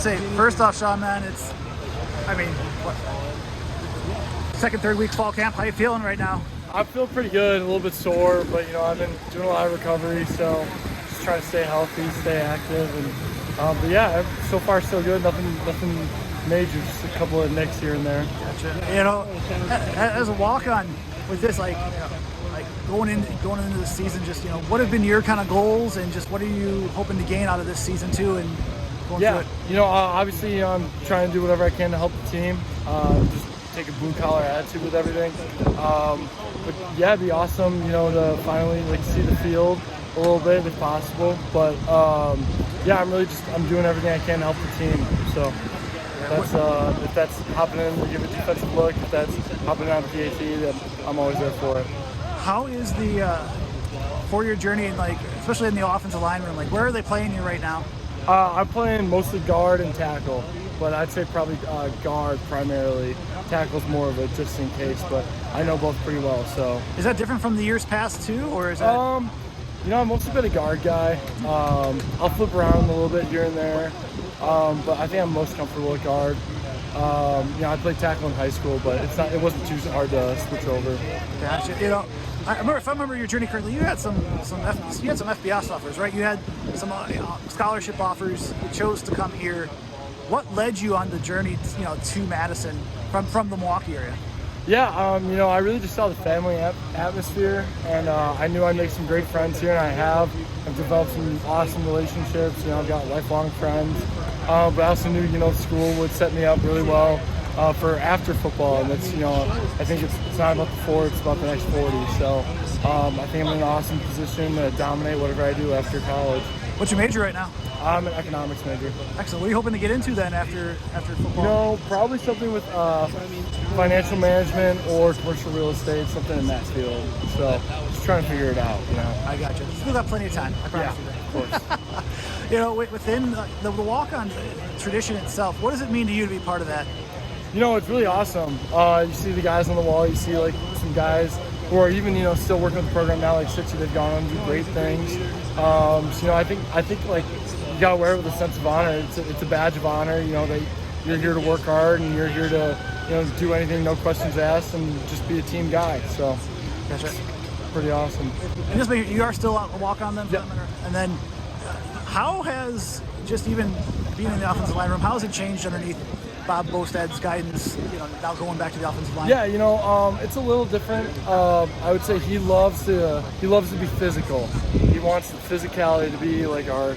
Say, first off, Sean, man, what, second, third week fall camp, how you feeling right now? I feel pretty good, a little bit sore, but I've been doing a lot of recovery, so just trying to stay healthy, stay active, and but yeah, so far so good. Nothing major, just a couple of nicks here and there. Gotcha. As a walk-on with this, going into the season, just what have been your kind of goals, and just what are you hoping to gain out of this season too, and going through it? Obviously, I'm trying to do whatever I can to help the team. Just take a blue collar attitude with everything. But yeah, it'd be awesome, to finally see the field a little bit if possible. But yeah, I'm doing everything I can to help the team. So if that's hopping in to give a defensive look, if that's hopping on PAT, then I'm always there for it. How is the 4-year journey, especially in the offensive line room? Where are they playing you right now? I'm playing mostly guard and tackle, but I'd say probably guard primarily. Tackle's more of a just in case, but I know both pretty well. So is that different from the years past too, or is that? I've mostly been a guard guy. I'll flip around a little bit here and there, but I think I'm most comfortable at guard. I played tackle in high school, but it wasn't too hard to switch over. Gotcha. If I remember your journey correctly, you had some FBS offers, right? You had some scholarship offers. You chose to come here. What led you on the journey, to Madison from the Milwaukee area? Yeah, I really just saw the family atmosphere, and I knew I'd make some great friends here, and I have. I've developed some awesome relationships. I've got lifelong friends, but I also knew, the school would set me up really well for after football, and it's, I think it's not about the 4, it's about the next 40. So I think I'm in an awesome position to dominate whatever I do after college. What's your major right now? I'm an economics major. Excellent. What are you hoping to get into then after football? Probably something with financial management or commercial real estate, something in that field. So just trying to figure it out. I got you. Still got plenty of time. I promise you that. Of course. Within the walk-on tradition itself, what does it mean to you to be part of that? It's really awesome. You see the guys on the wall. You see some guys who are even still working with the program now, like City. They've gone on to do great things. So I think you gotta wear it with a sense of honor. It's a badge of honor. That you're here to work hard, and you're here to do anything, no questions asked, and just be a team guy. So that's right. Pretty awesome. And you are still a walk-on then? Yep. And then how has just even being in the offensive line room, how has it changed underneath Bob Bostad's guidance, now going back to the offensive line? Yeah, it's a little different. I would say he loves to be physical. He wants the physicality to be our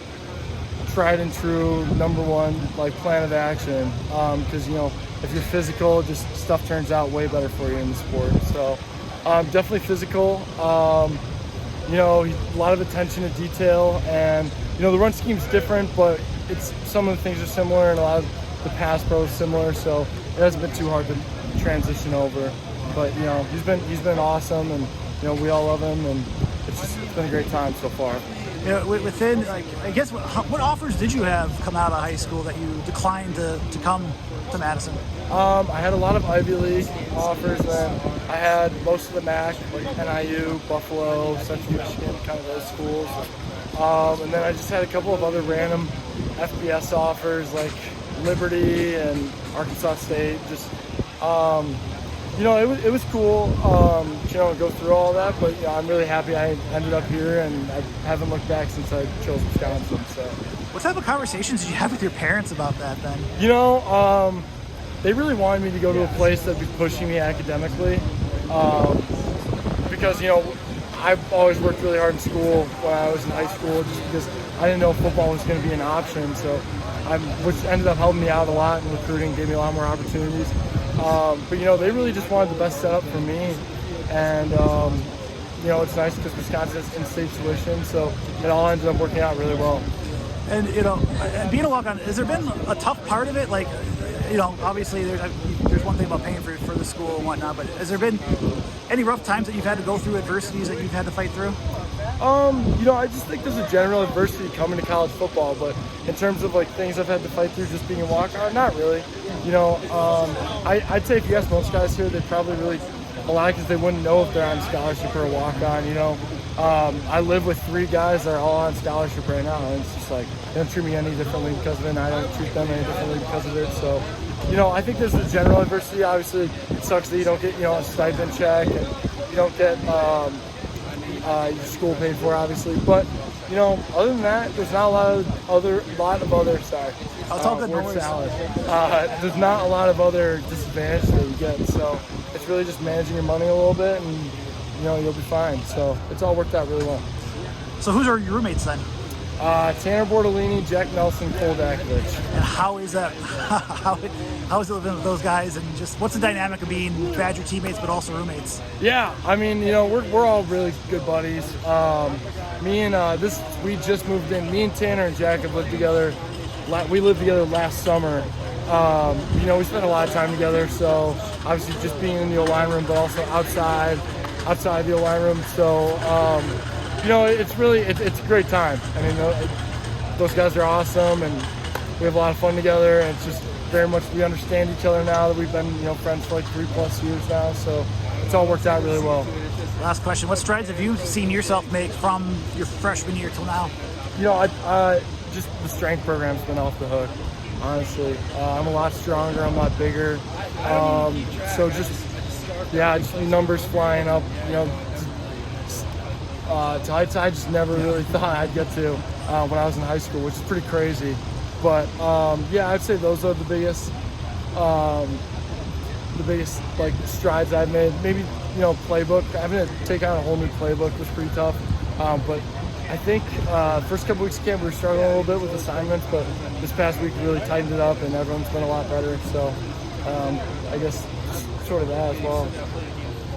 tried and true #1 plan of action. Because if you're physical, just stuff turns out way better for you in the sport. So definitely physical. A lot of attention to detail, and the run scheme's different, but some of the things are similar, and a lot of the pass pro is similar, so it hasn't been too hard to transition over. But he's been awesome, and we all love him, and it's been a great time so far. Within, I guess, what offers did you have come out of high school that you declined to come to Madison? I had a lot of Ivy League offers, and I had most of the MAC, NIU, Buffalo, Central Michigan, kind of those schools. And then I just had a couple of other random FBS offers, like Liberty and Arkansas State. Just it was cool to go through all that, but I'm really happy I ended up here, and I haven't looked back since I chose Wisconsin. So what type of conversations did you have with your parents about that then? They really wanted me to go to a place that would be pushing me academically, because I've always worked really hard in school when I was in high school, just because I didn't know if football was going to be an option. So which ended up helping me out a lot in recruiting, gave me a lot more opportunities. But they really just wanted the best setup for me, and it's nice because Wisconsin has in-state tuition, so it all ended up working out really well. And being a walk-on, has there been a tough part of it? Obviously there's one thing about paying for the school and whatnot, but has there been any rough times that you've had to go through, adversities that you've had to fight through? I just think there's a general adversity coming to college football, but in terms of things I've had to fight through just being a walk-on, not really. I'd say if you ask most guys here, they'd probably really a lot because they wouldn't know if they're on scholarship or a walk-on. I live with 3 guys that are all on scholarship right now, and it's just like they don't treat me any differently because of it, and I don't treat them any differently because of it. So, I think there's the general adversity. Obviously, it sucks that you don't get a stipend check, and you don't get your school paid for, obviously. But other than that, there's not a lot of other. Sorry, it's all good. Word salad. There's not a lot of other disadvantages that you get. So it's really just managing your money a little bit, and you'll be fine. So it's all worked out really well. So who's your roommates then? Tanner Bordolini, Jack Nelson, Cole Dakovich. And how is that? How is it living with those guys? And just what's the dynamic of being Badger teammates but also roommates? Yeah, I mean, we're all really good buddies. We just moved in. Me and Tanner and Jack have lived together. We lived together last summer. We spent a lot of time together. So obviously, just being in the O-line room, but also outside the O-line room. So. It's a great time. I mean, those guys are awesome, and we have a lot of fun together. And it's just very much we understand each other now that we've been friends for like 3+ years now. So it's all worked out really well. Last question: what strides have you seen yourself make from your freshman year till now? Just the strength program's been off the hook. Honestly, I'm a lot stronger. I'm a lot bigger. So just numbers flying up. To heights I just never really thought I'd get to when I was in high school, which is pretty crazy. But I'd say those are the biggest like strides I've made. Maybe playbook. Having to take on a whole new playbook was pretty tough. But I think first couple weeks of camp we were struggling a little bit with assignments, but this past week we really tightened it up and everyone's been a lot better. So I guess sort of that as well.